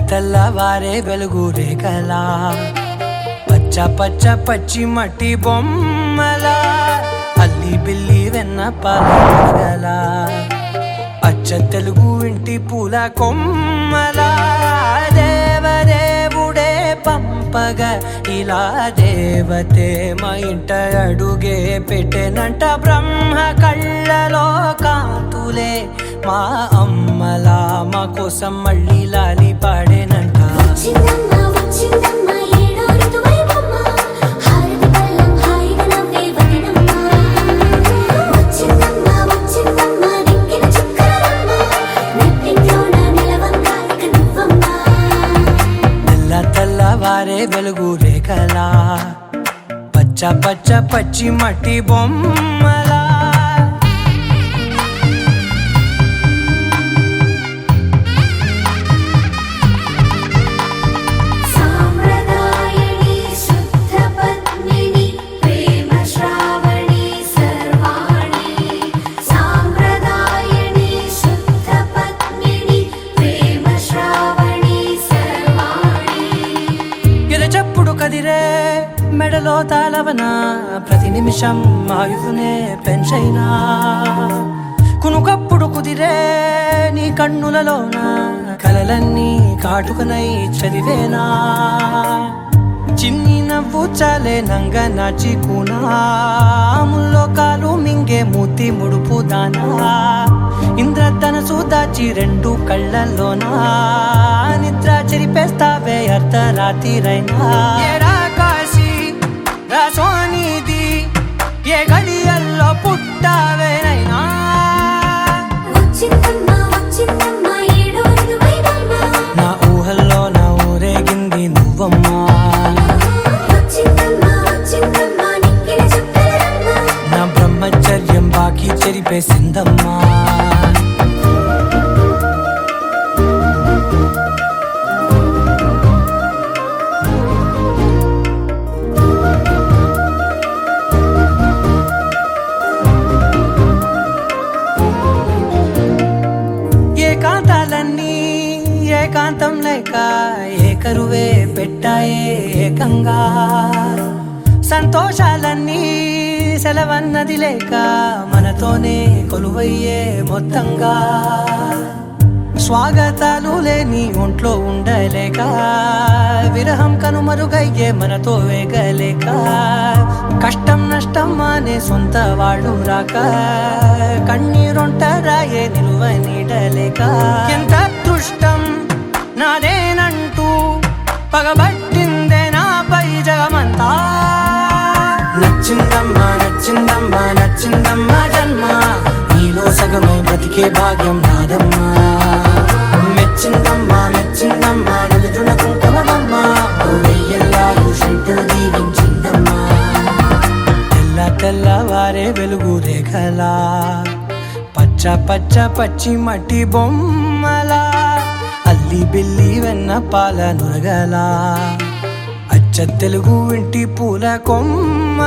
తెల్లవారే వెలుగు రేఖలా పచ్చ పచ్చ పచ్చి మట్టి బొమ్మలా అల్లి బిల్లి వెన్న పాలగలా అచ్చ తెలుగు ఇంటి పూల కొమ్మలా దేవదేవుడే పంపగా ఇలా దేవతే మా ఇంట అడుగే పెట్టెనంట బ్రహ్మ కళ్ళలో కాంతులే మా అమ్మలా మా కోసం మళ్ళీ లాలి పాడేనంట తెల్లవారే వెలుగు రేఖలా పచ్చ పచ్చ పచ్చి మట్టి బొమ్మలా కదిరే మెడలో తాళవన ప్రతి నిమిషం ఆయుధునే పెంచైనా కునుకప్పుడు కుదిరే నీ కన్నులలోన కలలన్నీ కాటుకనై చదివేనా చిన్ని నవ్వు చాలే నంగ నాచి కూనాముల్లో కాలు మింగే మూతి ముడుపు దానా ఇంద్రధనసు దాచి రెండు కళ్ళల్లోనా నిద్ర చెరిపేస్తావే అర్ధరాత్రిరైనా కాశీ రాసోనిది ఏ గడియల్లో పుట్టావేనైనా నా ఊహల్లో నా ఊరేగింది నువ్వమ్మా నా బ్రహ్మచర్యం బాకీ చెరిపేసిందమ్మా ఏకాంతాలన్నీ ఏకాంతం లేక ఏకరువే పెట్టాయే ఏకంగా సంతోషాలన్నీ సెలవన్నది లేక మనతోనే కొలువయ్యే మొత్తంగా స్వాగతాలు లేని ఒంట్లో ఉండలేక విరహం కనుమరుగయ్యే మనతో వేగలేక కష్టం నష్టం అనే సొంత వాళ్ళు రాక కన్నీరొంటరాయే నిలువ నీడలేక ఎంత అదృష్టం నాదేనంటూ పగబట్టిందే నాపై జగమంతా నచ్చిందమ్మా నచ్చిందమ్మా నచ్చిందమ్మా జన్మ నీలో సగమై బ్రతికే భాగ్యం నాదమ్మా మెచ్చిందమ్మా మెచ్చిందమ్మా నిలుచున కుంకుమమ్మా వెయ్యల్లాలు శంకరు దీవించిందమ్మా తెల్లవారే వెలుగు రేఖలా పచ్చ పచ్చ పచ్చి మట్టి బొమ్మలా అల్లి బిల్లి వెన్న పాల నురగలా అచ్చ తెలుగు ఇంటి పూల కొమ్మ